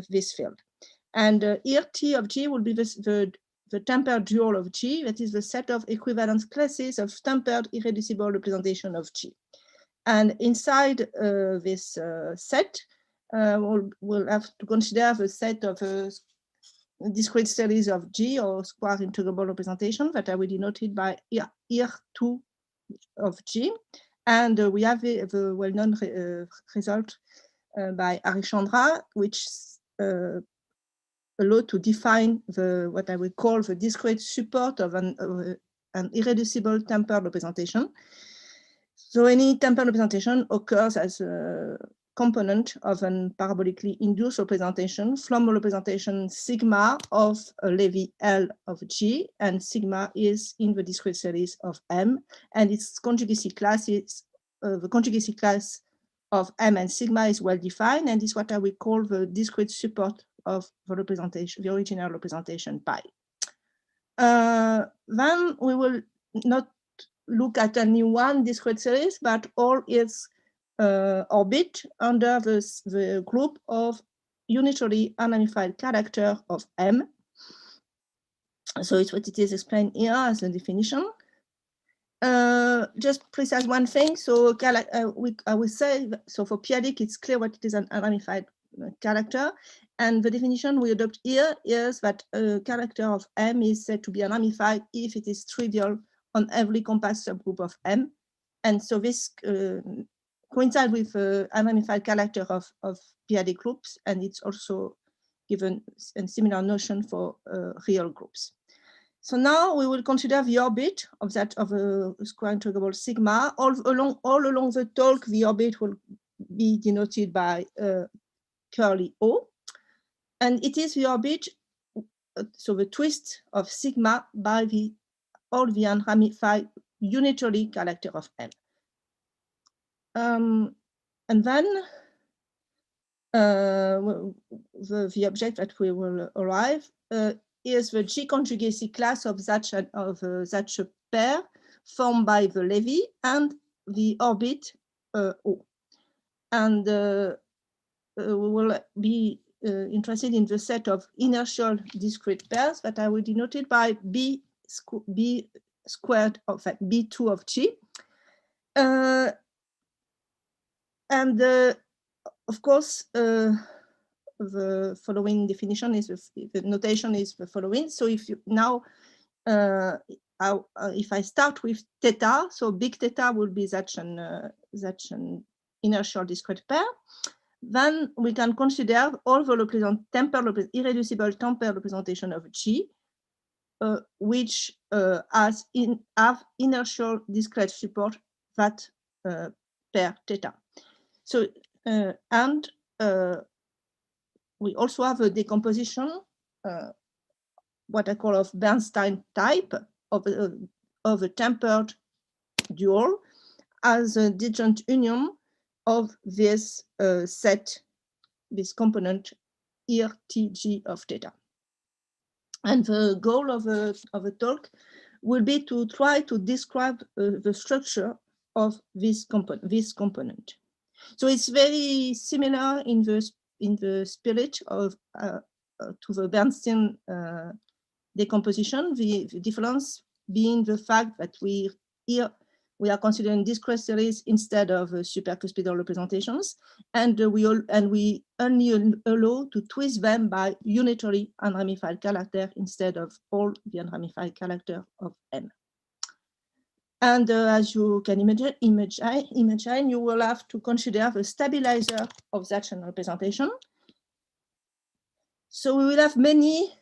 this field. And here T of G will be the tempered dual of G, that is the set of equivalence classes of tempered irreducible representation of G. And inside this set, we'll have to consider the set of discrete series of G, or square integrable representation, that I will denote it by here 2 of G. And we have the well-known result by Arichandra, which allow to define what I would call the discrete support of an irreducible tempered representation. So any tempered representation occurs as a component of a parabolically induced representation from a representation sigma of a Levi L of G, and sigma is in the discrete series of M, and its conjugacy class is the conjugacy class of M and sigma is well defined, and is what I will call the discrete support of the representation, the original representation pi. Then we will not look at only one discrete series, but all its orbit under the group of unitary unramified character of M. So it's what it is explained here as a definition. Just precise one thing. So I will say, so for p-adic, it's clear what it is an unramified character. And the definition we adopt here is that a character of M is said to be unramified if it is trivial on every compact subgroup of M. And so this coincides with unramified character of p-adic groups, and it's also given a similar notion for real groups. So now we will consider the orbit of that of a square integrable sigma. All along the talk, the orbit will be denoted by curly O. And it is the orbit, so the twist of sigma by all the unramified unitary character of M. And then the object that we will arrive is the G-conjugacy class of such a pair formed by the Levi and the orbit O. And we will be interested in the set of inertial discrete pairs that I will denote it by B squared of B2 of G. And of course, the following definition is the notation is the following. So if you now, if I start with theta, so big theta will be such an inertial discrete pair. Then we can consider all the irreducible tempered representation of G, which have inertial discrete support that pair theta. So and we also have a decomposition, what I call of Bernstein type of a tempered dual as a disjoint union of this set, this component here Tg of theta. And the goal of a talk will be to try to describe the structure of this component. So it's very similar in the spirit of to the Bernstein decomposition. The difference being the fact that we are considering discrete series instead of supercuspidal representations, and we only allow to twist them by unitary unramified character instead of all the unramified character of M. And as you can imagine, you will have to consider the stabilizer of such a representation. So we will have many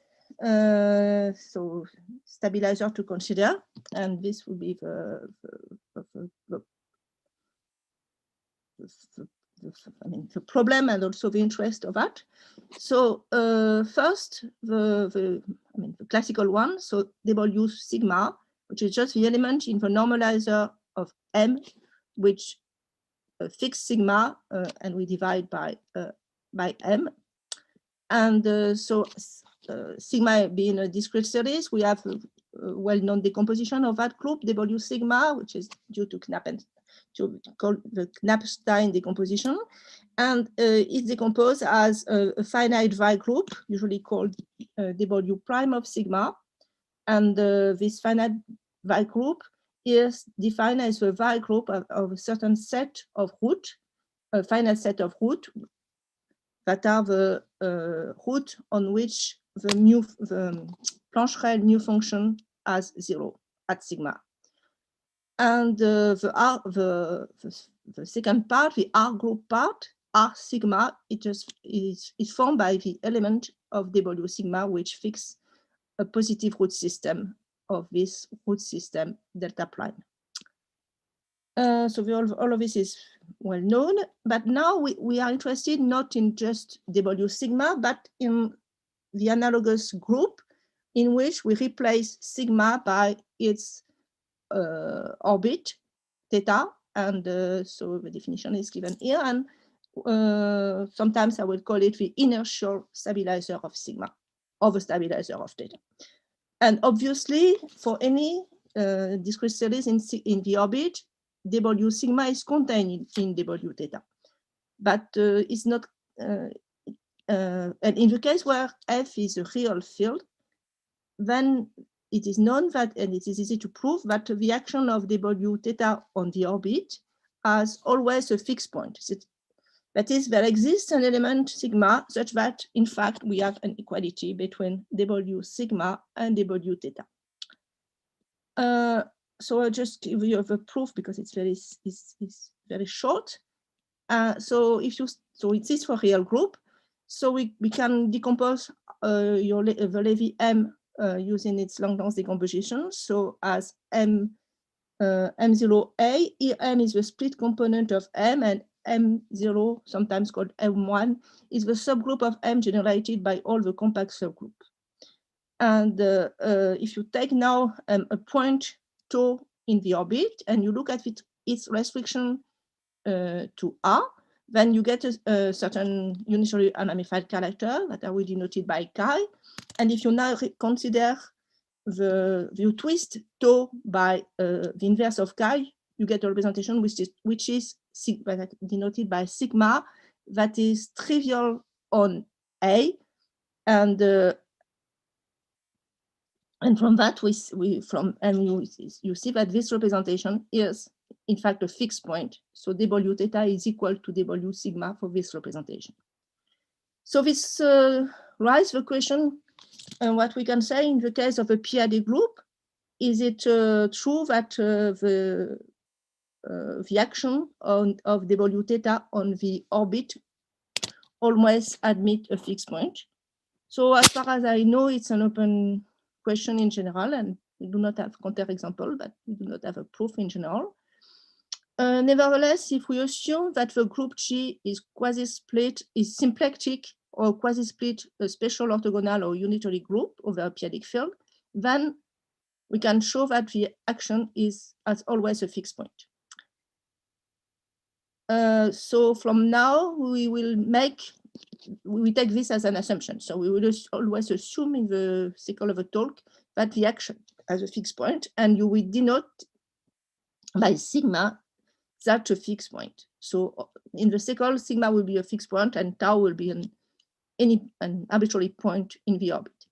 stabilizer to consider, and this will be the problem and also the interest of that. So first, the classical one, so W sigma, which is just the element in the normalizer of M, which fixed sigma, and we divide by M. And so sigma being a discrete series, we have a well-known decomposition of that group, W sigma, which is due to called the Knappstein decomposition, and it's decomposed as a finite Wie group, usually called W prime of sigma, and this finite Wie group is defined as a Wie group of a certain set of root, a finite set of root that are the root on which the Plancherel mu function has 0 at sigma. And the second part, the R group part, R sigma, is formed by the element of W sigma, which fix a positive root system of this root system delta prime. So all of this is well known, but now we are interested not in just W sigma, but in the analogous group in which we replace sigma by its orbit, theta, and so the definition is given here, and sometimes I will call it the inertial stabilizer of sigma, or the stabilizer of theta. And obviously, for any discrete series in the orbit, W sigma is contained in W theta, but it's not, and in the case where F is a real field, then it is known that, and it is easy to prove, that the action of W theta on the orbit has always a fixed point. That is, there exists an element sigma such that, in fact, we have an equality between W sigma and W theta. So I'll just give you the proof because it's very short. So it is for real group. So we can decompose the Levi M using its Langlands decomposition. So as M0A, here M is the split component of M, and M0, sometimes called M1, is the subgroup of M generated by all the compact subgroups. And if you take now a point tau in the orbit and you look at its restriction to R, then you get a certain unitary unramified character that are denoted by chi. And if you now consider you twist tau by the inverse of chi, you get a representation which is denoted by sigma, that is trivial on A, and from that you see that this representation is in fact a fixed point. So W theta is equal to W sigma for this representation. So this raises the question, what we can say in the case of a p-adic group. Is it true that the action of W theta on the orbit always admit a fixed point? So as far as I know, it's an open question in general, and we do not have counterexample, but we do not have a proof in general. Nevertheless, if we assume that the group G is quasi-split, is symplectic or quasi-split, a special orthogonal or unitary group over a p-adic field, then we can show that the action is as always a fixed point. So from now, we take this as an assumption. So we will always assume in the cycle of a talk that the action has a fixed point, and you will denote by sigma that's a fixed point. So in the cycle, sigma will be a fixed point, and tau will be an arbitrary point in the orbit.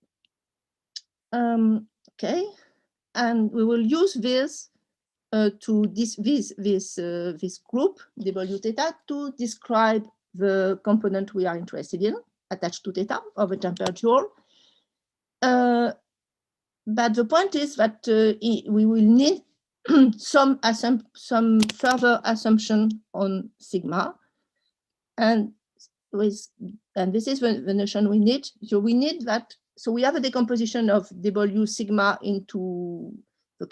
Okay, and we will use this this group W theta to describe the component we are interested in attached to theta of a temperature. But the point is that we will need some further assumption on sigma, and this is the notion we need. So we need that. So we have a decomposition of W sigma into the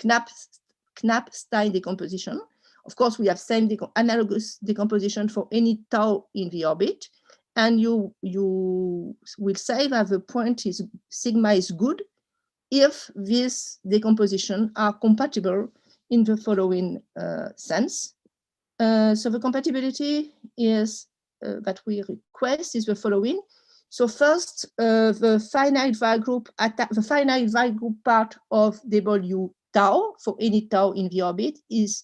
Knappstein decomposition. Of course, we have same analogous decomposition for any tau in the orbit, and you will say that the point is sigma is good if these decompositions are compatible in the following sense. So the compatibility is that we request is the following. So first, the finite Wie group part of W tau for any tau in the orbit is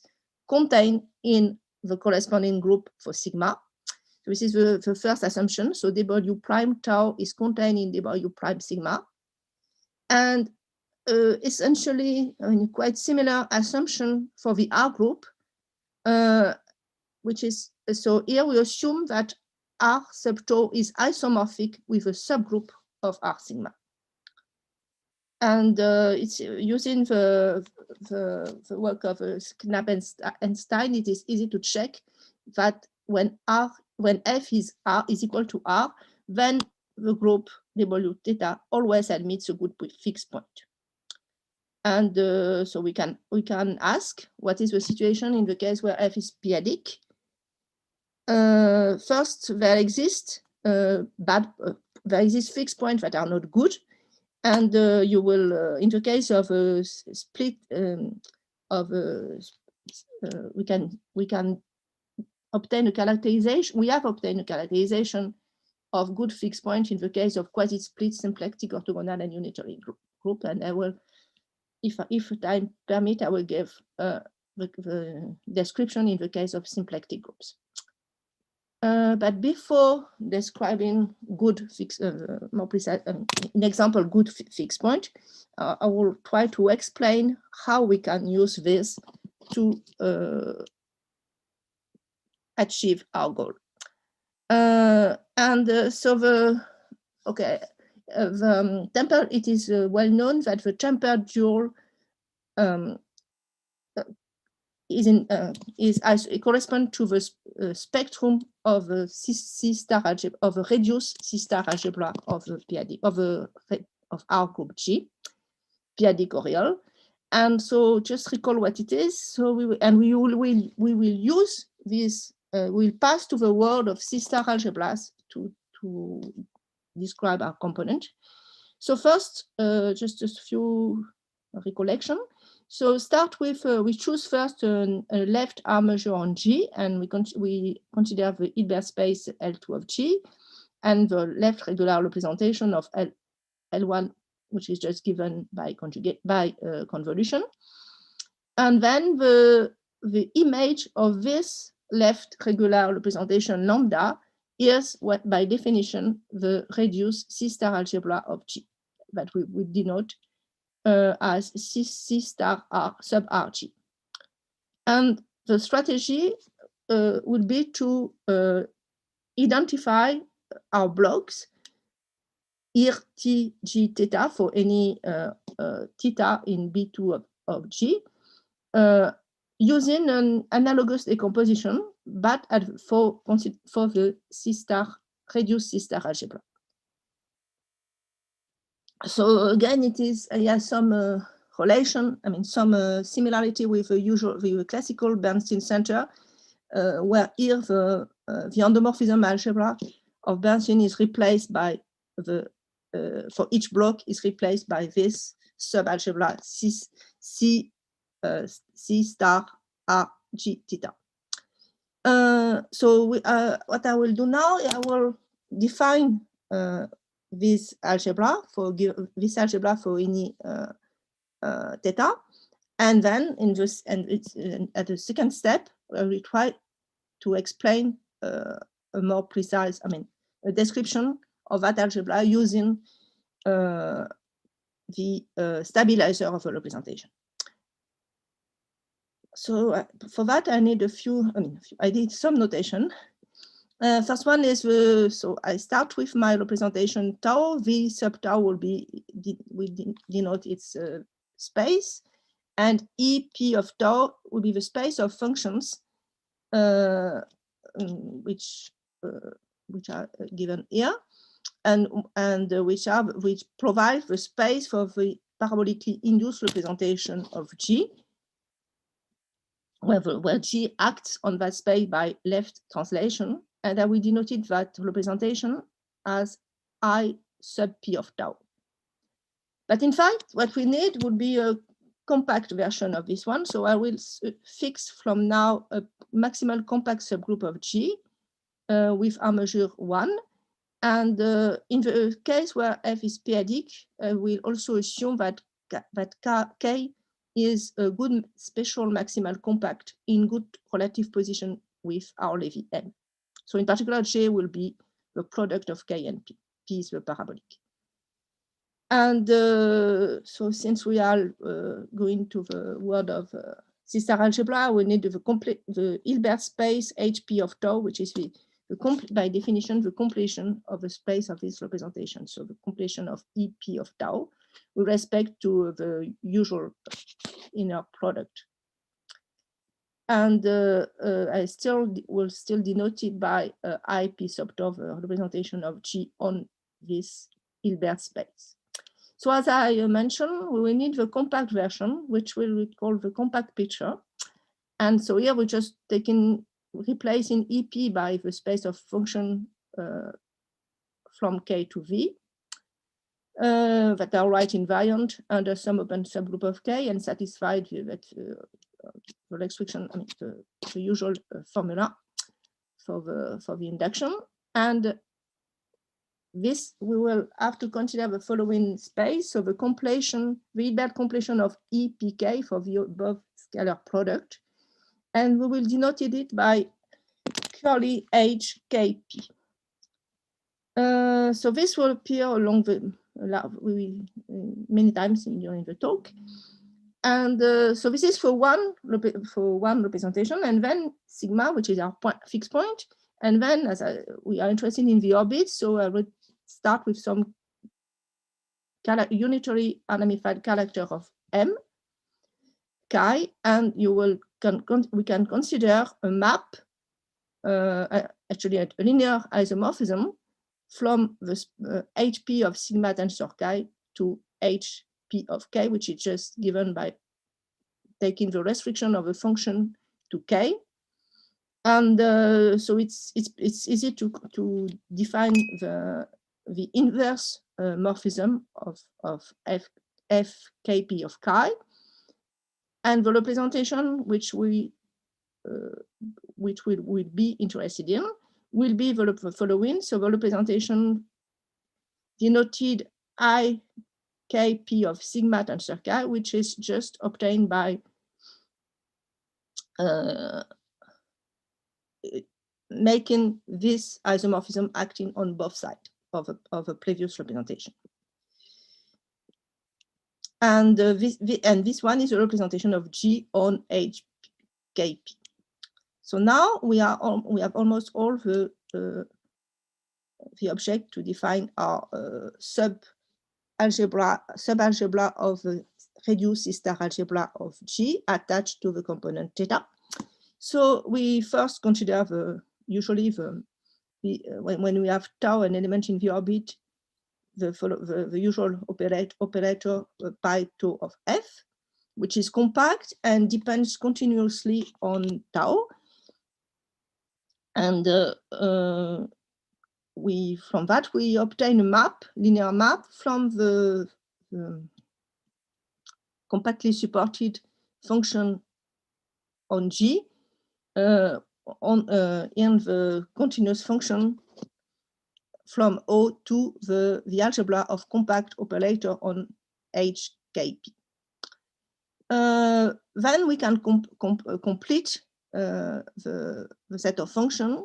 contained in the corresponding group for sigma. This is the first assumption. So W prime tau is contained in W prime sigma. And essentially, quite similar assumption for the R group, which is, so here we assume that R sub tau is isomorphic with a subgroup of R sigma. And it's using the work of Knapp and Stein, it is easy to check that when F is R is equal to R, then the group W theta always admits a good fixed point. And so we can ask what is the situation in the case where F is p-adic. First, there exist fixed points that are not good, and you will, in the case of a split we can obtain a characterization. We have obtained a characterization of good fixed point in the case of quasi-split, symplectic, orthogonal, and unitary group. And I will, if time permit, I will give the description in the case of symplectic groups. But before describing good fixed, more precise, an example good fixed point, I will try to explain how we can use this to achieve our goal. So the temper, it is well known that the temper dual it corresponds to the spectrum of a C star algebra, of a reduced C star algebra of the p-adic of R group G, p-adic or real. And so just recall what it is. So we will use this. We'll pass to the world of C star algebras to describe our component. So first, just a few recollection. So start with, we choose first a left R measure on G, and we consider the Hilbert space L2 of G, and the left regular representation of L1, which is just given by convolution. And then the image of this left regular representation lambda is what, by definition, the reduced C star algebra of G, that we would denote as C star R sub RG. And the strategy would be to identify our blocks, here T, G, theta for any theta in B2 of G, using an analogous decomposition, but for the C star, reduced C star algebra. So again, it is some relation, some similarity with the classical Bernstein center, where here the endomorphism algebra of Bernstein is replaced by the for each block is replaced by this subalgebra C star R G theta. So what I will do now, I will define this algebra for any theta, and then in this, and it's at the second step, we try to explain a more precise, a description of that algebra using the stabilizer of a representation. So for that, I need I did some notation. First one is, so I start with my representation tau. V sub tau will denote its space, and EP of tau will be the space of functions which are given here, and which provide the space for the parabolically induced representation of G, where G acts on that space by left translation, and I will denote that representation as I sub P of tau. But in fact, what we need would be a compact version of this one. So I will fix from now a maximal compact subgroup of G with R measure 1. And in the case where F is p-adic, we'll also assume that K is a good special maximal compact in good relative position with our Levi M. So in particular, J will be the product of K and P. P is the parabolic. And so since we are going to the world of C-star algebra, we need the Hilbert space HP of tau, which is by definition the completion of the space of this representation. So the completion of EP of tau with respect to the usual inner product. And I will still denote it by IP sub tau, the representation of G on this Hilbert space. So as I mentioned, we will need the compact version, which we will call the compact picture. And so here we're just replacing EP by the space of function from K to V that are right invariant under some open subgroup of K and satisfied with the restriction, I mean, the usual formula for the induction. And this, we will have to consider the following space. So the completion, the Hilbert completion of EPK for the above scalar product. And we will denote it by curly HKP. So this will appear along the many times during the talk. And so this is for one representation, and then sigma, which is our fixed point. And then as we are interested in the orbit, so I will start with some unitary unramified character of M, chi, and we can consider a map, actually a linear isomorphism from the HP of sigma tensor chi to HP of K, which is just given by taking the restriction of a function to K. And so it's easy to define the inverse morphism of FKP of chi, and the representation which we will be interested in will be the following. So the representation denoted IKP of sigma tensor chi, which is just obtained by making this isomorphism acting on both sides of a previous representation. And this one is a representation of G on HKP. So now we have almost all the object to define our sub-algebra of the reduced C-star algebra of G attached to the component theta. So we first consider usually when we have tau, an element in the orbit, the usual operator pi tau of F, which is compact and depends continuously on tau. And from that we obtain a map, linear map, from the compactly supported function on G in the continuous function from O to the algebra of compact operator on HKP. Then we can complete the set of functions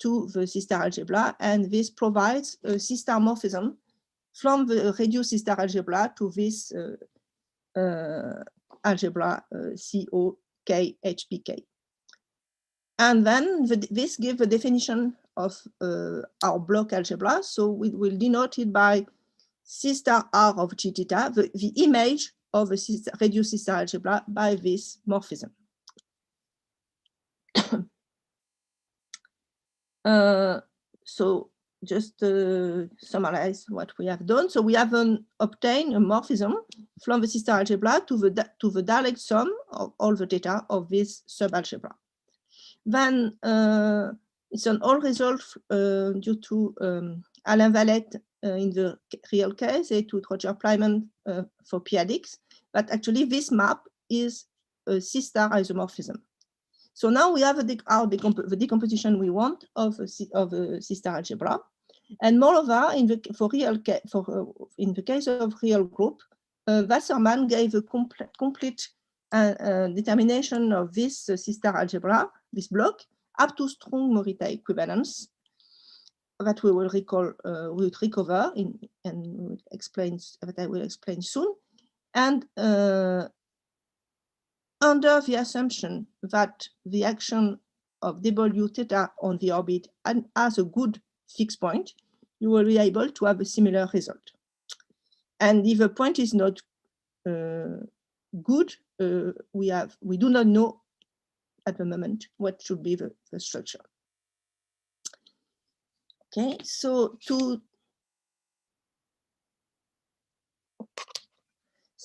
to the C-star algebra, and this provides a C-star morphism from the reduced C-star algebra to this algebra COK-HPK. And then this gives the definition of our block algebra. So we will denote it by C-star R of G theta, the image of the reduced C-star algebra by this morphism. So just to summarize what we have done. So we have obtained a morphism from the C-star algebra to the direct sum of all the theta of this subalgebra. Then it's an all result due to Alain Valette in the real case, and to Roger Plyman for p-adics, but actually this map is a C-star isomorphism. So now we have the decomposition we want of a C-star algebra, and moreover, in the case of real group, Wassermann gave a complete determination of this C-star algebra, this block, up to strong Morita equivalence that we will recall, we will recover and we'll explain, that I will explain soon. And under the assumption that the action of W theta on the orbit has a good fixed point, you will be able to have a similar result. And if a point is not good, we do not know at the moment what should be the structure. Okay, so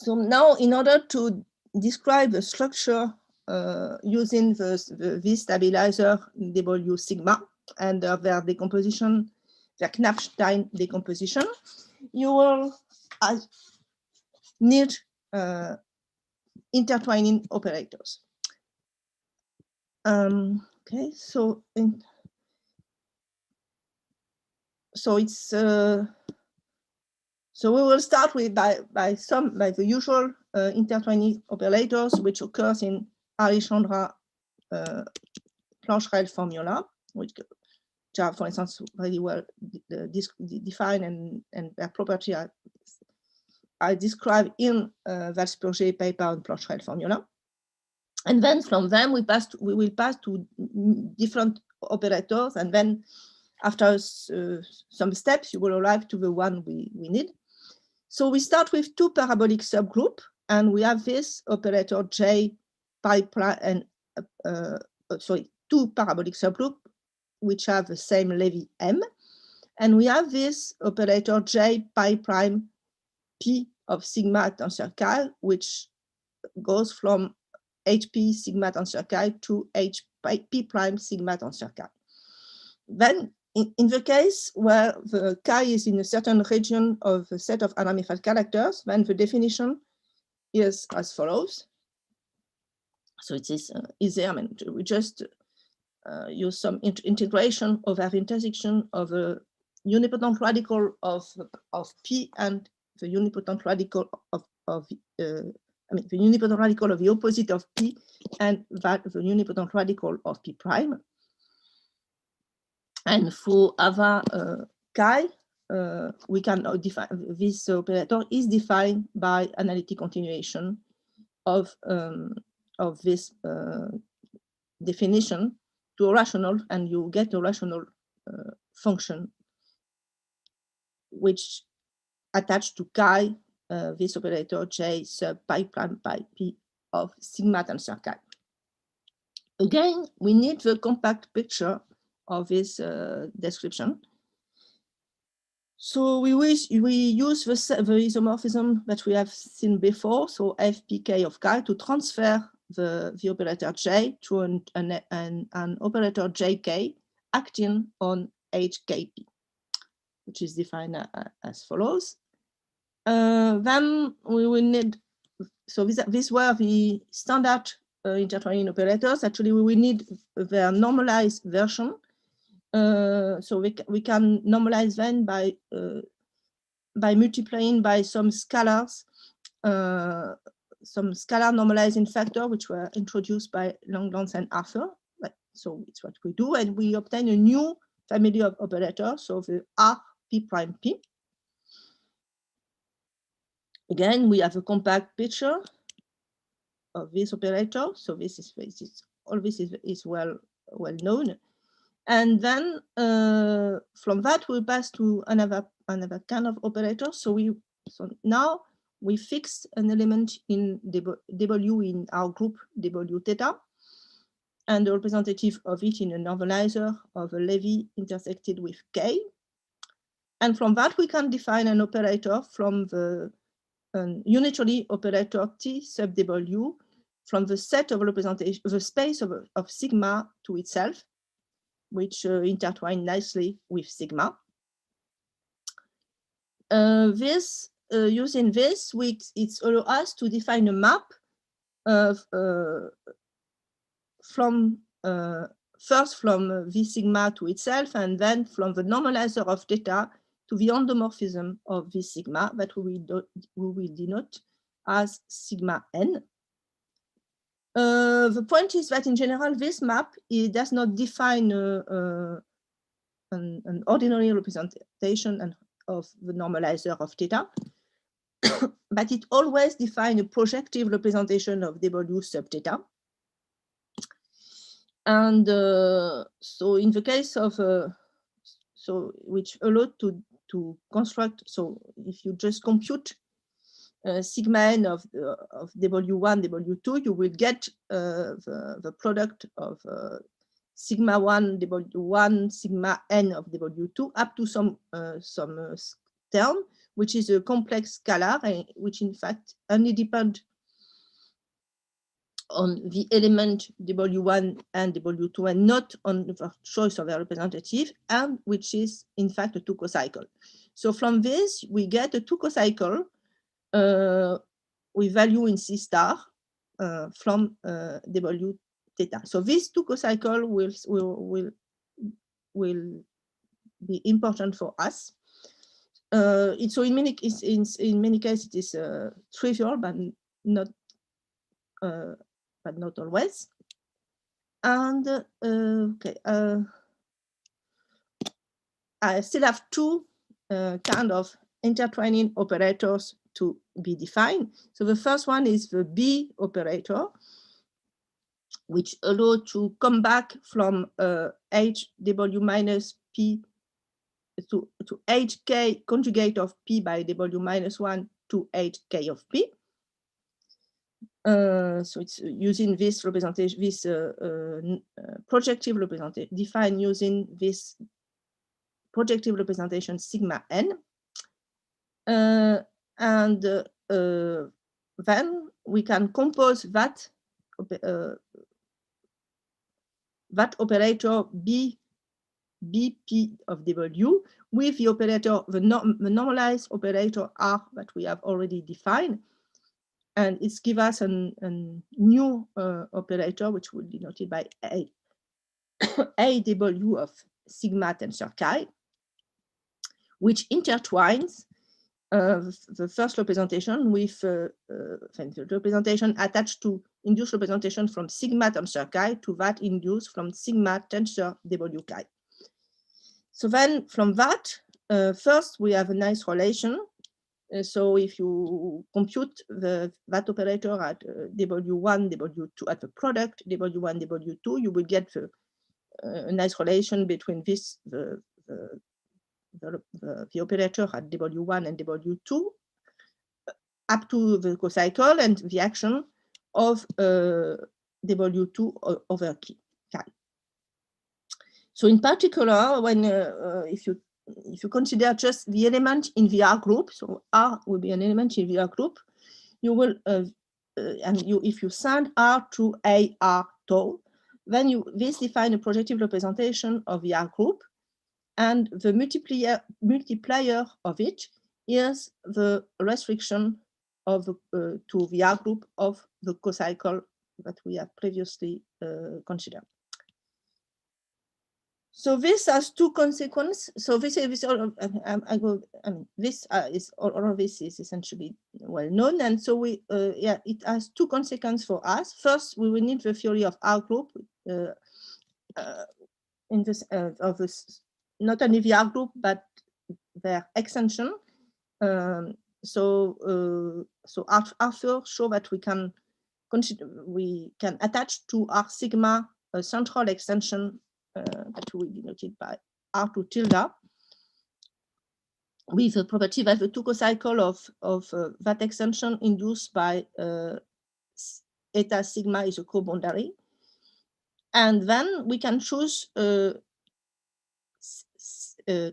now in order to describe the structure using the stabilizer W sigma and their decomposition, their Knappstein decomposition, you will need intertwining operators. Okay, so it's so we will start with by the usual intertwining operators which occurs in Alexandra Plancherel formula, which are, for instance, very well defined and their property are described in Valspurger paper and Plancherel formula. And then from them we will pass to different operators, and then after some steps you will arrive to the one we need. So we start with two parabolic subgroup, and we have this operator J pi prime and two parabolic subgroup which have the same Levi M, and we have this operator J pi prime P of sigma tensor chi, which goes from HP sigma tensor chi to H P prime sigma tensor chi. Then in the case where the chi is in a certain region of a set of unramified characters, then the definition is as follows. So it is easier. I mean, we just use some integration over the intersection of a unipotent radical of P and the unipotent radical of the unipotent radical of the opposite of P and that the unipotent radical of P prime. And for other chi, we can define this operator is defined by analytic continuation of this definition to a rational, and you get a rational function which attached to chi this operator J sub pi prime pi P of sigma tensor chi. Again, we need the compact picture of this description. So we use the isomorphism that we have seen before, so fpk of chi, to transfer the operator J to an operator Jk acting on HKP, which is defined as follows. Then we will need, so these were the standard intertwining operators. Actually, we will need their normalized version. So we can normalize them by multiplying by some scalars, some scalar normalizing factor which were introduced by Langlands and Arthur. So it's what we do, and we obtain a new family of operators, so the R P prime P. Again, we have a compact picture of this operator, so all this is well known. And then from that we pass to another kind of operator. So now we fix an element in W in our group W theta, and the representative of it in a normalizer of a Levi intersected with K. And from that we can define an operator from the unitary operator T sub W from the set of representation, the space of sigma to itself, which intertwine nicely with sigma. Using this, it allows us to define a map of first from V sigma to itself, and then from the normalizer of theta to the endomorphism of V sigma that we will denote as sigma n. The point is that in general, this map, it does not define an ordinary representation of the normalizer of theta, but it always defines a projective representation of W sub theta. And so in the case of, which allowed to construct, so if you just compute sigma n of W1, W2, you will get the product of sigma 1, W1, sigma n of W2 up to some term, which is a complex scalar, which in fact only depends on the element W1 and W2 and not on the choice of a representative, and which is in fact a two cocycle. So from this, we get a two cocycle with value in C star from W theta. So this two cocycle will be important for us. So in many cases it is trivial, but not always. And okay, I still have two kind of intertwining operators to be defined. So the first one is the B operator, which allows to come back from HW minus P to HK conjugate of P by W minus 1 to HK of P. So it's using this representation, this projective representation, defined using this projective representation sigma n. And then we can compose that operator BP of W with the operator, the normalized operator R that we have already defined. And it's give us a new operator, which will be denoted by AW of sigma tensor chi, which intertwines the first representation with the representation attached to induced representation from sigma tensor chi to that induced from sigma tensor W chi. So then from that, first we have a nice relation. So if you compute that operator at W1, W2, at the product W1, W2, you will get a nice relation between this, the operator at W1 and W2 up to the cocycle and the action of W2 over chi. So in particular, when if you consider just the element in the R group, so R will be an element in the R group, you will if you send R to AR tau, then this define a projective representation of the R group, and the multiplier of it is the restriction of to the R group of the cocycle that we have previously considered. So this has two consequences. So this is all of, this is all of this is essentially well known, and so we it has two consequences for us. First, we will need the theory of R group in this of this, not only the R group but their extension. So Arthur showed that we can attach to R sigma a central extension that will be denoted by R2 tilde, with the property that the two cocycle of that extension induced by eta sigma is a co-boundary. And then we can choose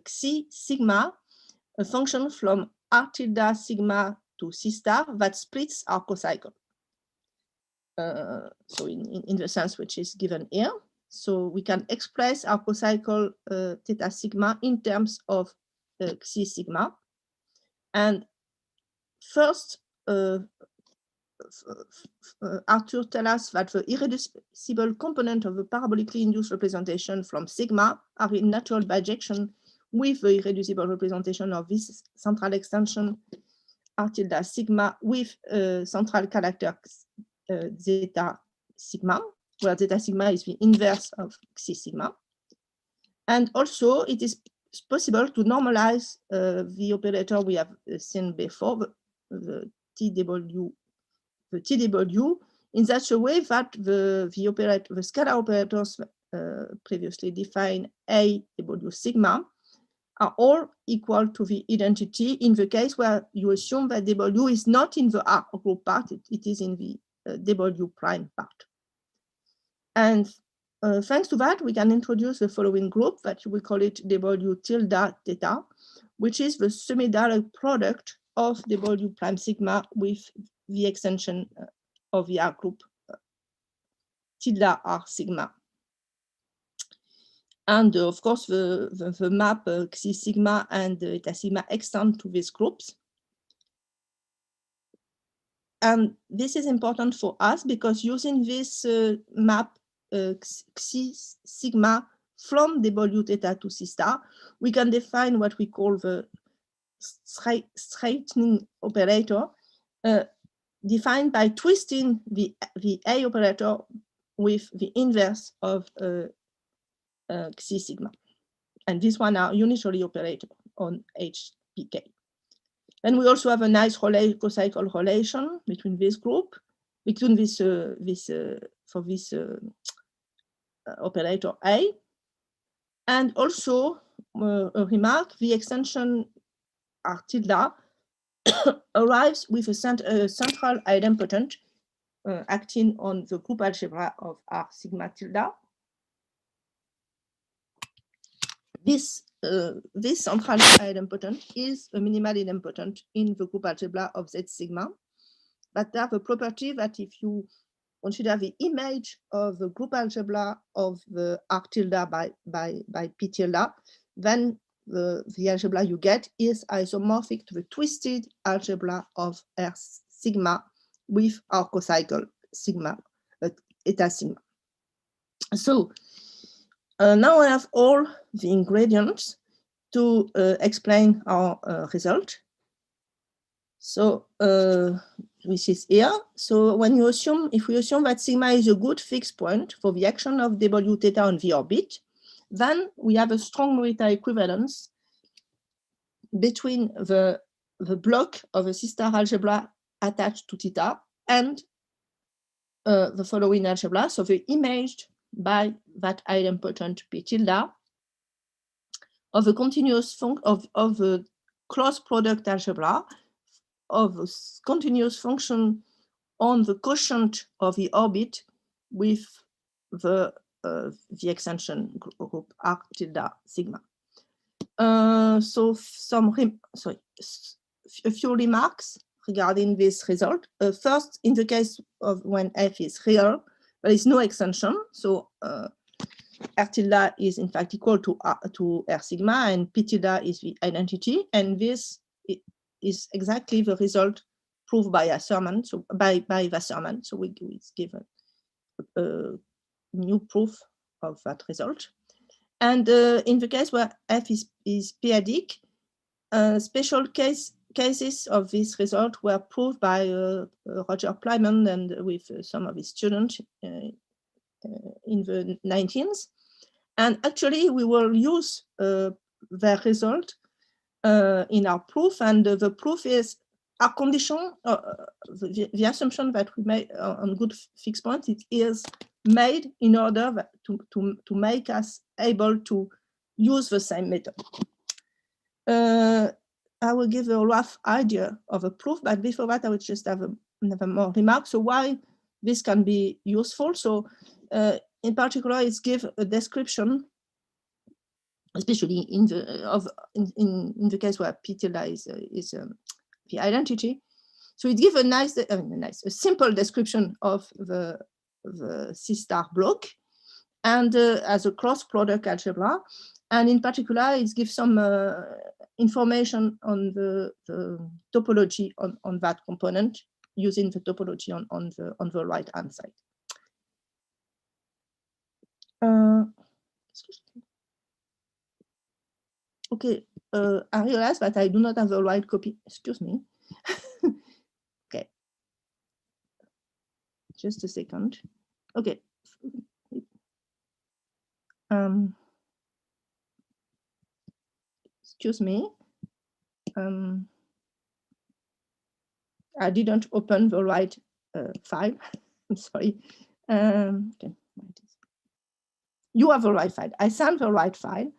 xi sigma, a function from R tilde sigma to C star that splits our cocycle. So in the sense which is given here. So we can express our cocycle theta sigma in terms of xi sigma. And first, Arthur tells us that the irreducible component of the parabolically induced representation from sigma are in natural bijection with the irreducible representation of this central extension R tilde sigma with central character zeta sigma, where zeta sigma is the inverse of xi sigma. And also, it is possible to normalize the operator we have seen before, the TW, in such a way that the scalar operators previously defined A W sigma are all equal to the identity in the case where you assume that W is not in the R group part, it is in the W prime part. And thanks to that, we can introduce the following group that we call it W tilde theta, which is the semi-direct product of W prime sigma with the extension of the R group tilde R sigma. And of course, the map xi sigma and eta sigma extend to these groups. And this is important for us because using this map xi sigma from W theta to C star, we can define what we call the straightening operator, defined by twisting the A operator with the inverse of xi sigma. And this one are unitary operator on HPK. Then we also have a nice co-cycle relation between this group, between this operator A, and also a remark: the extension R tilde arrives with a central idempotent acting on the group algebra of R sigma tilde. This central idempotent is a minimal idempotent in the group algebra of Z sigma, but they have a property that if you consider the image of the group algebra of the R tilde by P tilde, then the algebra you get is isomorphic to the twisted algebra of R sigma with our cocycle sigma, eta sigma. So now I have all the ingredients to explain our result. So which is here. So when you assume, if we assume that sigma is a good fixed point for the action of W theta on the orbit, then we have a strong Morita equivalence between the block of a C-star algebra attached to theta and the following algebra. So the imaged by that idempotent P tilde of a continuous of a closed product algebra of a continuous function on the quotient of the orbit with the extension group R tilde sigma. So a few remarks regarding this result. First, in the case of when F is real, there is no extension. So R tilde is in fact equal to R sigma, and P tilde is the identity, and this is exactly the result proved by Wassermann. So by Wassermann, so we give a new proof of that result. And in the case where F is p-adic, special cases of this result were proved by Roger Plyman and with some of his students in the 19th. And actually, we will use their result in our proof, and the proof is our condition, the assumption that we made on good fixed point, it is made in order to make us able to use the same method. I will give a rough idea of a proof, but before that, I would just have a more remark. So why this can be useful? So in particular, it's give a description, especially in the case where P tilde is the identity. So it gives a simple description of the C-star block, and as a cross product algebra, and in particular, it gives some information on the topology on that component using the topology on the right hand side. Okay, I realize that I do not have the right copy. Excuse me. Okay. Just a second. Okay. Excuse me. I didn't open the right file. I'm sorry. Okay. You have the right file. I sent the right file,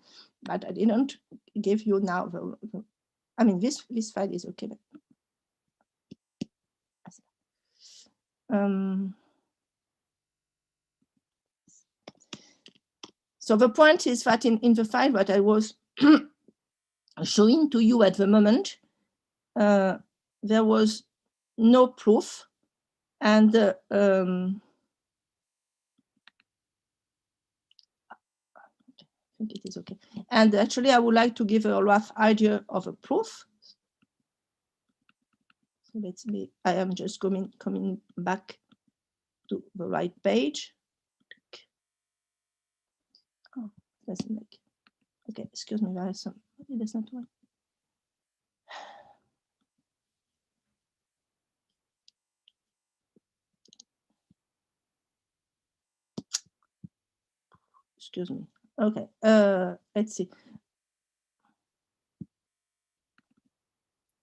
but I didn't give you now the I mean, this file is okay. So the point is that in the file that I was showing to you at the moment, there was no proof, and I think it is okay. And actually, I would like to give a rough idea of a proof. So let's be. I am just coming back to the right page. Oh, doesn't make. Okay, excuse me. There is some. It does not work. Excuse me. Okay, let's see.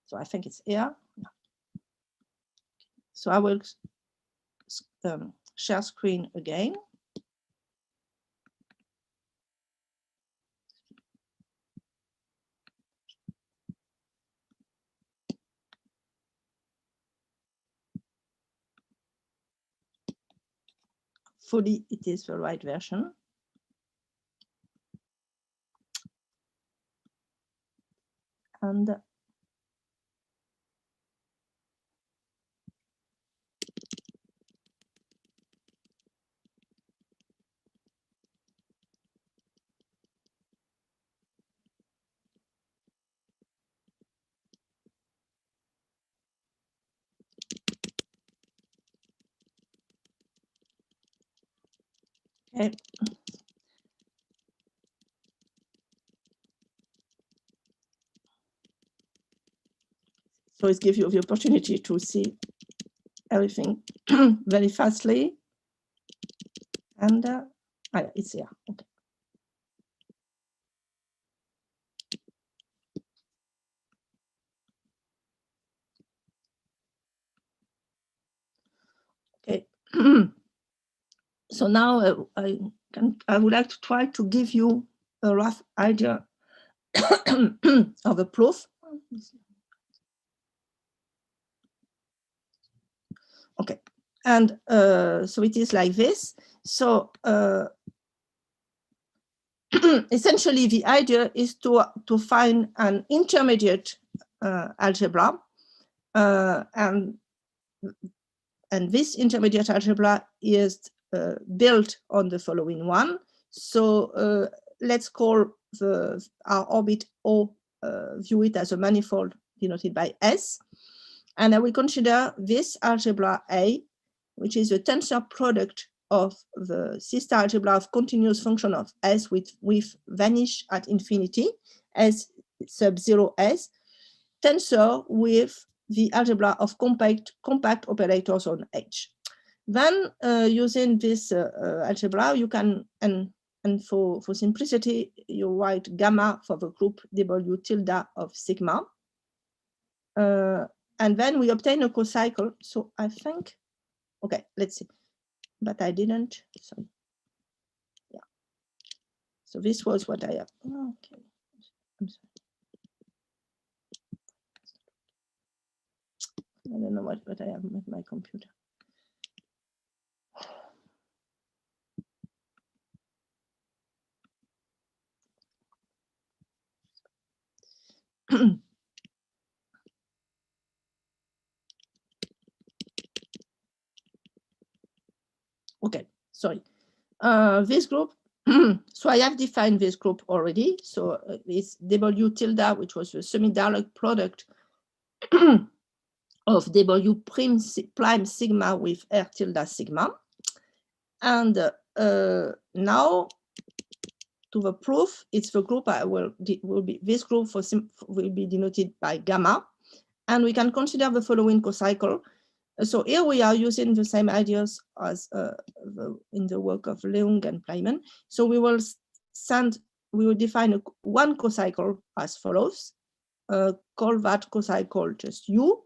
So I think it's here. So I will share screen again. Fully, it is the right version. And okay. So it gives you the opportunity to see everything very fastly. And it's here. Okay. Okay. So now I would like to try to give you a rough idea of a proof. Okay, and so it is like this. So essentially, the idea is to find an intermediate algebra, and this intermediate algebra is built on the following one. So let's call our orbit O, view it as a manifold denoted by S. And I will consider this algebra A, which is a tensor product of the sister algebra of continuous function of S with vanish at infinity, S sub 0S, tensor with the algebra of compact operators on H. Then using this algebra, you can, and for simplicity, you write gamma for the group W tilde of sigma. And then we obtain a cocycle. So I think, okay, let's see. But I didn't, sorry. Yeah. So this was what I have. Oh, okay. I'm sorry. I don't know what I have with my computer. Okay, sorry. This group, so I have defined this group already. So it's W tilde, which was the semi-direct product of W prime sigma with R tilde sigma. And now to the proof, it's the group will be this group will be denoted by gamma, And we can consider the following cocycle. So here we are using the same ideas as in the work of Leung and Pleiman. So we will define one cocycle as follows. Call that cocycle just U.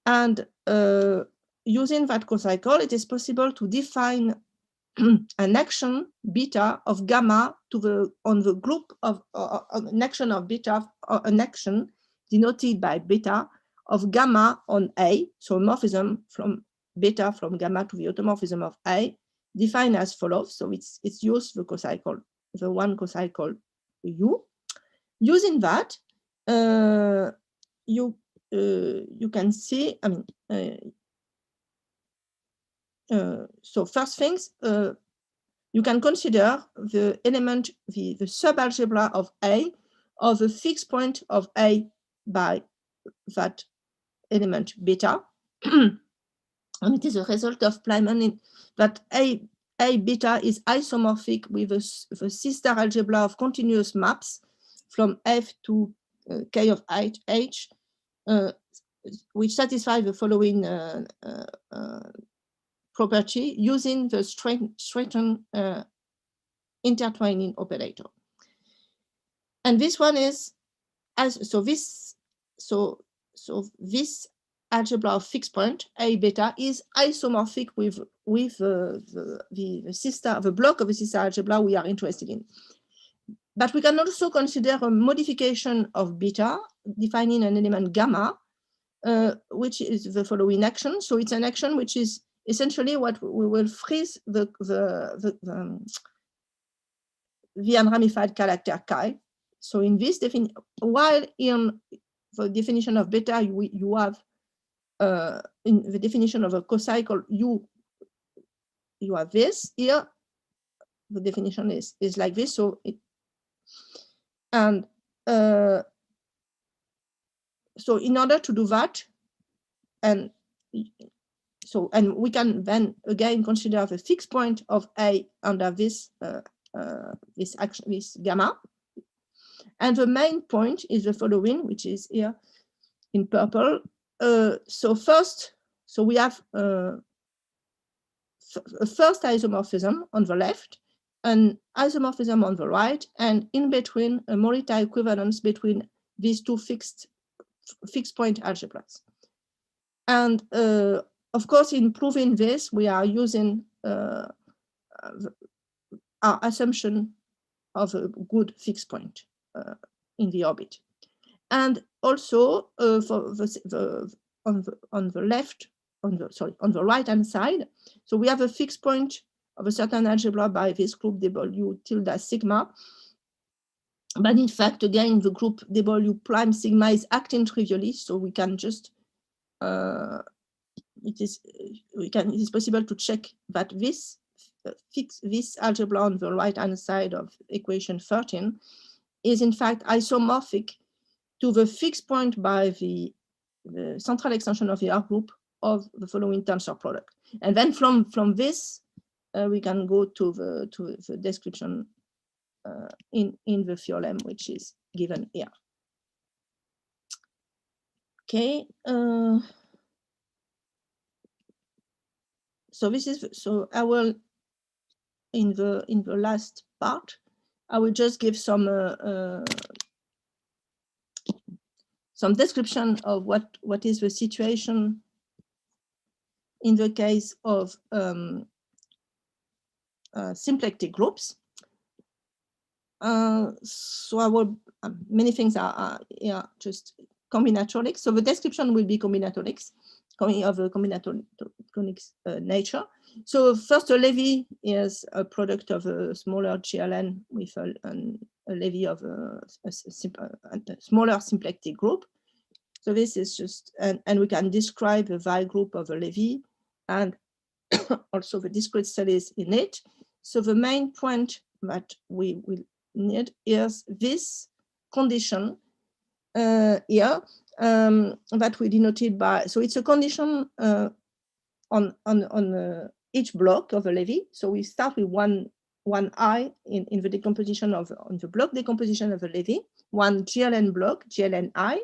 And using that cocycle, it is possible to define an action beta of gamma on the group of an action of beta, an action denoted by beta of gamma on A, so morphism from beta from gamma to the automorphism of A, defined as follows. So it's used the cocycle, the one cocycle U. Using that, you can see, I mean, so first things, you can consider the element, the subalgebra of A, of the fixed point of A by that element beta. And it is a result of Pleiman that A beta is isomorphic with the C-star algebra of continuous maps from F to K of H, which satisfy the following property using the straightened intertwining operator. And this one is this algebra of fixed point A beta is isomorphic with the C-star, the block of the C-star algebra we are interested in. But we can also consider a modification of beta, defining an element gamma, which is the following action. So it's an action which is essentially what we will freeze the unramified character chi. So in this definition, while in the definition of beta, you have in the definition of a cocycle you have this. Here the definition is like this. So so in order to do that, and we can then again consider the fixed point of A under this action, this gamma. And the main point is the following, which is here in purple. So first, we have a first isomorphism on the left, an isomorphism on the right, and in between a Morita equivalence between these two fixed point algebras. And of course, in proving this, we are using our assumption of a good fixed point in the orbit. And also for on the right hand side, so we have a fixed point of a certain algebra by this group W tilde sigma. But in fact, again, the group W prime sigma is acting trivially, so we can just it is possible to check that this algebra on the right hand side of equation 13 is in fact isomorphic to the fixed point by the central extension of the R group of the following tensor product. And then from this, we can go to the description in the theorem, which is given here. Okay. So I will, in the last part, I will just give some description of what is the situation in the case of symplectic groups. So I will, many things are just combinatorics. So the description will be combinatorics, of a combinatorics nature. So first, a Levi is a product of a smaller GLN with a Levi of a smaller symplectic group. So this is just, and we can describe the Lie group of a Levi and also the discrete series in it. So the main point that we will need is this condition here that we denoted by, so it's a condition on each block of a Levi. So we start with one I in the decomposition on the block decomposition of a Levi, one GLN block, GLN I,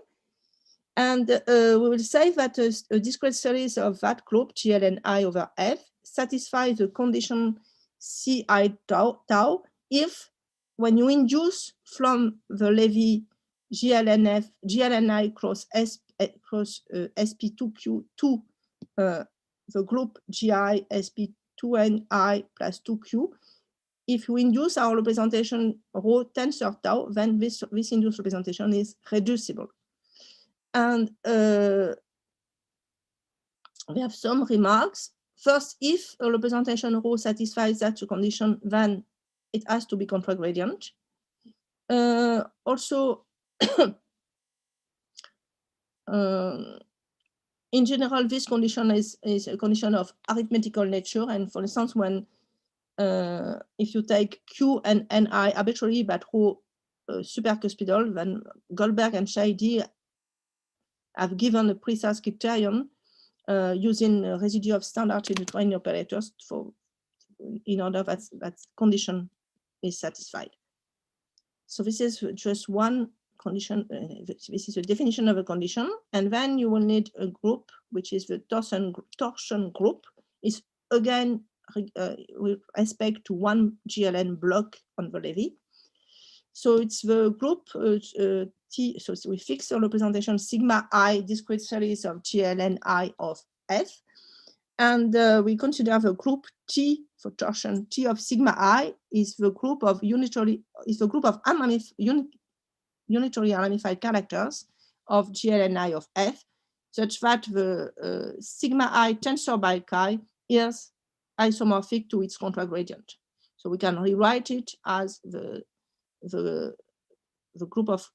And we will say that a discrete series of that group, GLNI over F, satisfies the condition Ci tau if, when you induce from the Levi GLNI cross SP2Q to the group GI SP2NI plus 2Q, if you induce our representation rho tensor tau, then this induced representation is reducible. And we have some remarks. First, if a representation rho satisfies that condition, then it has to be contragradient. Also, in general, this condition is a condition of arithmetical nature. And for instance, when if you take Q and Ni arbitrarily but rho supercuspidal, then Goldberg and Shady have given a precise criterion using a residue of standard intertwining operators in order that condition is satisfied. So this is just one condition. This is a definition of a condition, and then you will need a group, which is the torsion group. Is again with respect to one GLN block on the Levi. So it's the group T. So we fix a representation sigma I discrete series of GLNI of F, and we consider the group T for torsion T of sigma I is the group of unitary unramified characters of GLNI of F, such that the sigma I tensor by chi is isomorphic to its contragradient. So we can rewrite it as the group of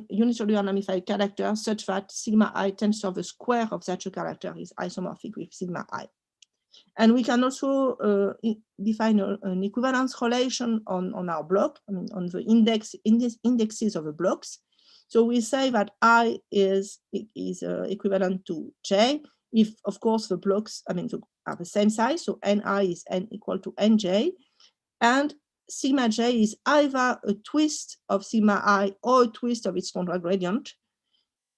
unitary unramified characters such that sigma I tensor the square of such a character is isomorphic with sigma I. And we can also define an equivalence relation on our block, on the indexes of the blocks. So we say that I is equivalent to J if, of course, the blocks are the same size. So Ni is n equal to Nj, and sigma j is either a twist of sigma I or a twist of its contragradient.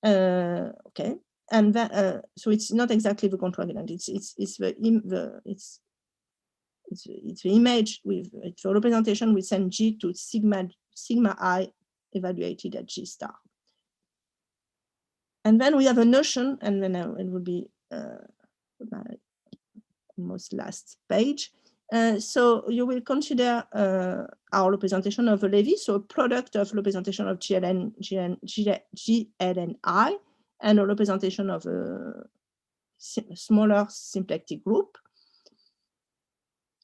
Okay. And then, so it's not exactly the contragradient. It's the image with it's a representation we send G to sigma I evaluated at G star. And then we have a notion, and then it will be my almost last page. So you will consider our representation of a Levi, so a product of representation of GLNI and a representation of a smaller symplectic group.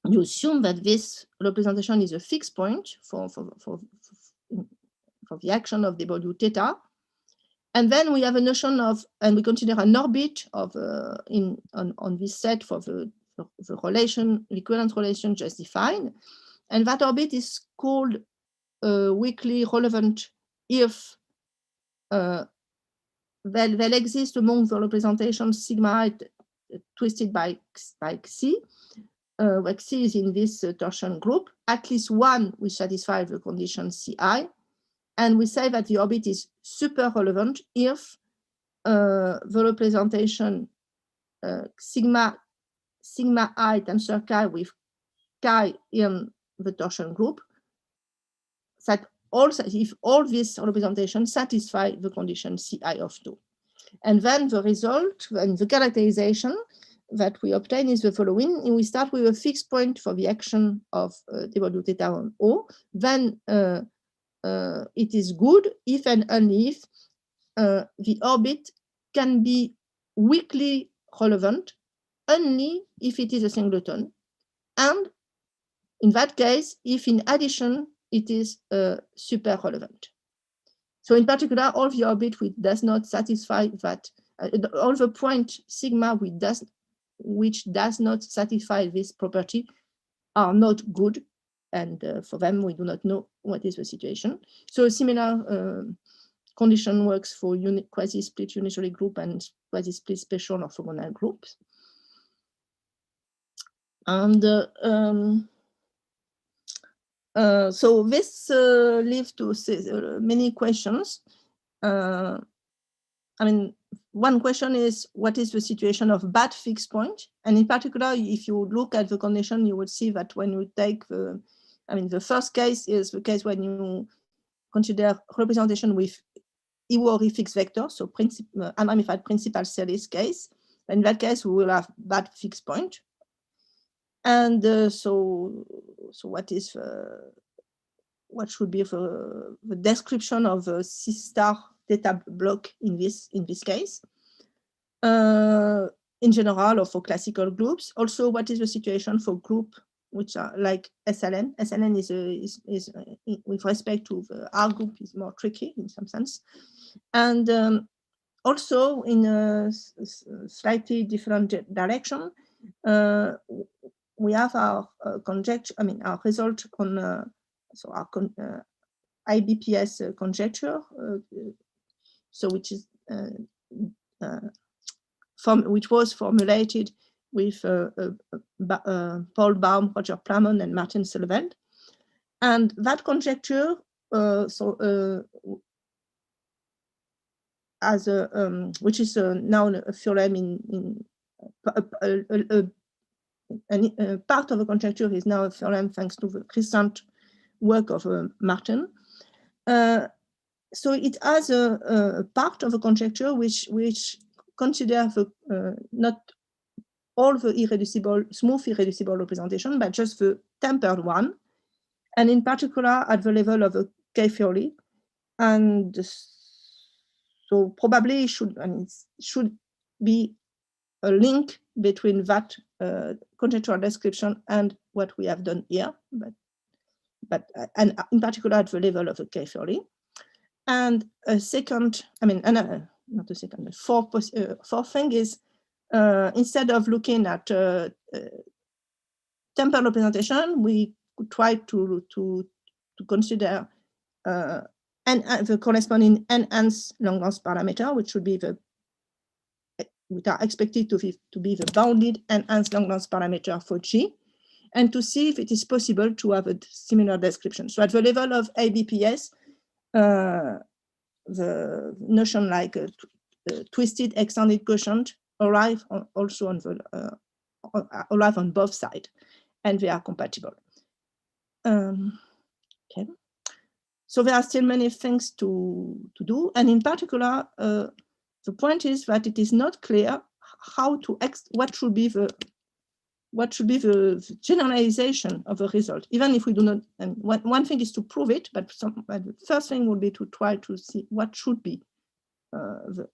You assume that this representation is a fixed point for the action of W theta. And then we have a notion of, and we consider an orbit of on this set for the relation, equivalent relation just defined. And that orbit is called weakly relevant if they'll exist among the representations sigma twisted by Xi, where Xi is in this torsion group, at least one which satisfies the condition Ci. And we say that the orbit is super relevant if the representation sigma I tensor chi with chi in the torsion group, that also if all these representations satisfy the condition Ci of 2. And then the result and the characterization that we obtain is the following. We start with a fixed point for the action of W theta on O. Then it is good if and only if the orbit can be weakly relevant only if it is a singleton, and in that case, if in addition it is super relevant. So in particular, all the orbit which does not satisfy that, all the point sigma which does not satisfy this property are not good, and for them we do not know what is the situation. So a similar condition works for quasi-split unitary group and quasi-split special orthogonal groups. And so this leads to many questions. I mean, one question is, what is the situation of bad fixed point? And in particular, if you look at the condition, you will see that when you take the, the first case is the case when you consider representation with Iwori fixed vector, so unramified principal series case. In that case, we will have bad fixed point. And so what should be the description of a C star theta block in this case? In general, or for classical groups. Also, what is the situation for group which are like SLN? SLN is with respect to the R group is more tricky in some sense. And also in a slightly different direction, we have our conjecture, our result on our IBPS conjecture, so which is which was formulated with Paul Baum, Roger Plumon, and Martin Sullivan. And that conjecture, as a which is now a theorem in part of the conjecture is now a theorem thanks to the recent work of Martin. So it has a part of the conjecture which consider not all the smooth irreducible representation, but just the tempered one, and in particular at the level of a K-theory. And so probably it should be a link between that conjectural description and what we have done here, but in particular at the level of a K-theory. And a second, not a second, the fourth thing is, instead of looking at tempered representation, we could try to consider the corresponding enhanced Lagrange parameter, which would be which are expected to be the bounded enhanced Lagrange parameter for G, and to see if it is possible to have a similar description. So at the level of ABPS, the notion like twisted extended quotient arrive also on arrive on both sides, and they are compatible. Okay. So there are still many things to do, and in particular, the point is that it is not clear how to what should be the generalization of the result, even if we do not. And one thing is to prove it, but the first thing would be to try to see what should be the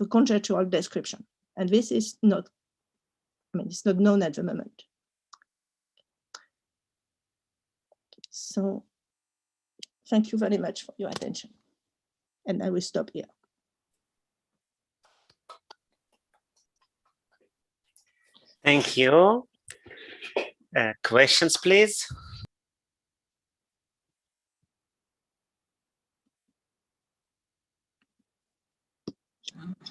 conjectural description, and this is not. It's not known at the moment. So, thank you very much for your attention, and I will stop here. Thank you. Questions, please.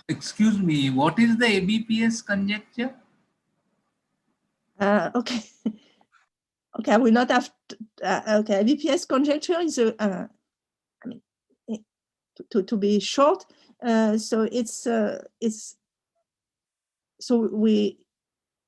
Excuse me, what is the ABPS conjecture? Okay. Okay, I will not have. Okay, ABPS conjecture is to be short. So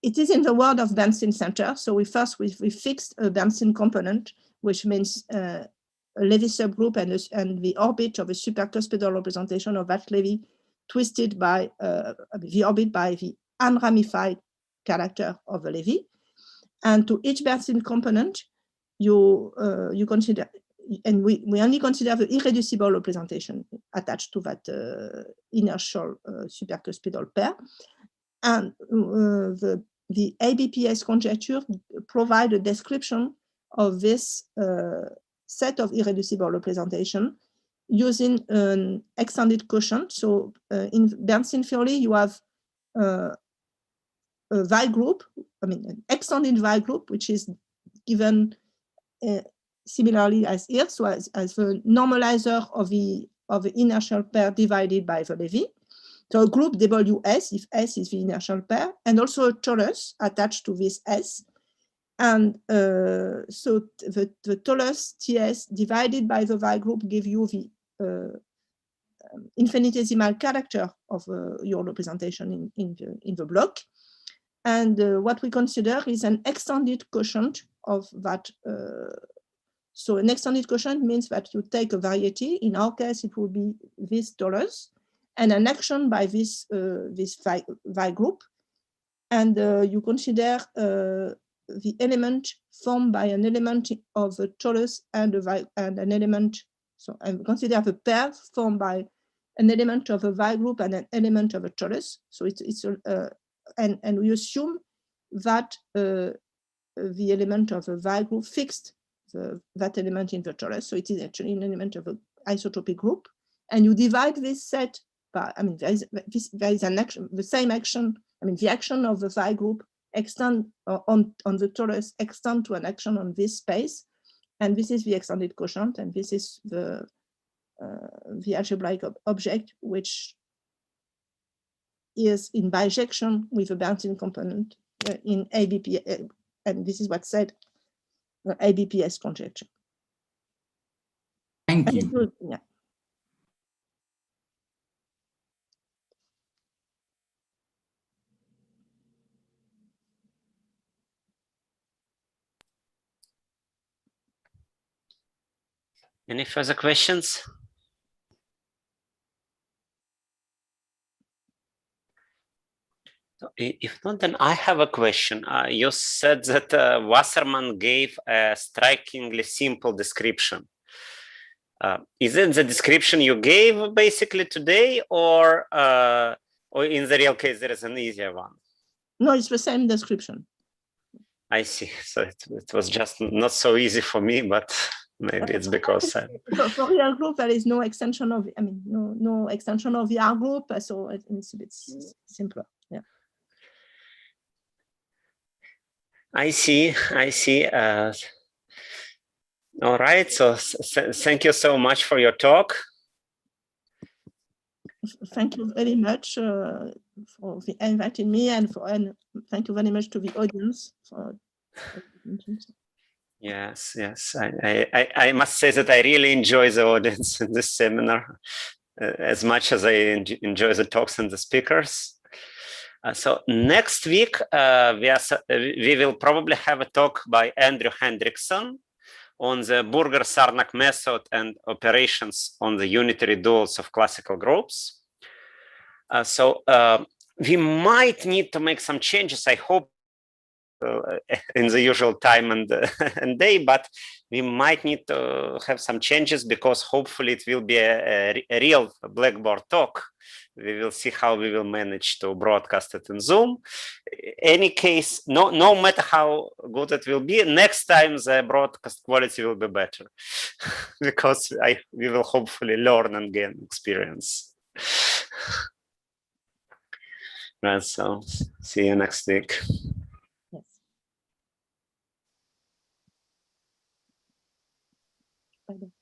it is in the world of Bernstein center. So we fixed a Bernstein component, which means a Levi subgroup and the orbit of a supercuspidal representation of that Levi twisted by the orbit by the unramified character of the Levi. And to each Bernstein component, you consider, and we only consider the irreducible representation attached to that inertial supercuspidal pair. And the ABPS conjecture provide a description of this set of irreducible representation using an extended quotient. So in Bernstein theory, you have a Y group, an extended Y group, which is given similarly as here, so as the normalizer of the inertial pair divided by the Levi. So a group WS, if S is the inertial pair, and also a torus attached to this S. And so the torus TS divided by the Y group give you the infinitesimal character of your representation in the block. And what we consider is an extended quotient of that. So an extended quotient means that you take a variety. In our case, it will be this torus, and an action by this Vi group. And you consider the element formed by an element of a torus and an element. So I consider the pair formed by an element of a Vi group and an element of a torus. So and we assume that the element of a Vi group fixed that element in the torus. So it is actually an element of an isotropic group. And you divide this set by, I mean, there is an action, the same action. I mean, the action of the Vi group extend on the torus extend to an action on this space. And this is the extended quotient. And this is the algebraic object, which is in bijection with a Bernstein component in ABP, and this is what said ABPS conjecture. Thank you. Yeah. Any further questions? If not, then I have a question. You said that Wassermann gave a strikingly simple description. Is it the description you gave basically today, or in the real case there is an easier one? No, it's the same description. I see. So it was just not so easy for me, but maybe it's because for real group there is no extension of, I mean, no extension of the R group, so it's a bit simpler. Yeah. I see. All right. So thank you so much for your talk. Thank you very much for inviting me, and thank you very much to the audience for. Yes. I must say that I really enjoy the audience in this seminar as much as I enjoy the talks and the speakers. So next week, we will probably have a talk by Andrew Hendrickson on the Burger-Sarnak method and operations on the unitary duals of classical groups. So we might need to make some changes, I hope, in the usual time and day, but we might need to have some changes because hopefully it will be a real Blackboard talk. We will see how we will manage to broadcast it in Zoom. Any case, no matter how good it will be, next time the broadcast quality will be better because we will hopefully learn and gain experience. Right, so see you next week. Yes. Bye-bye.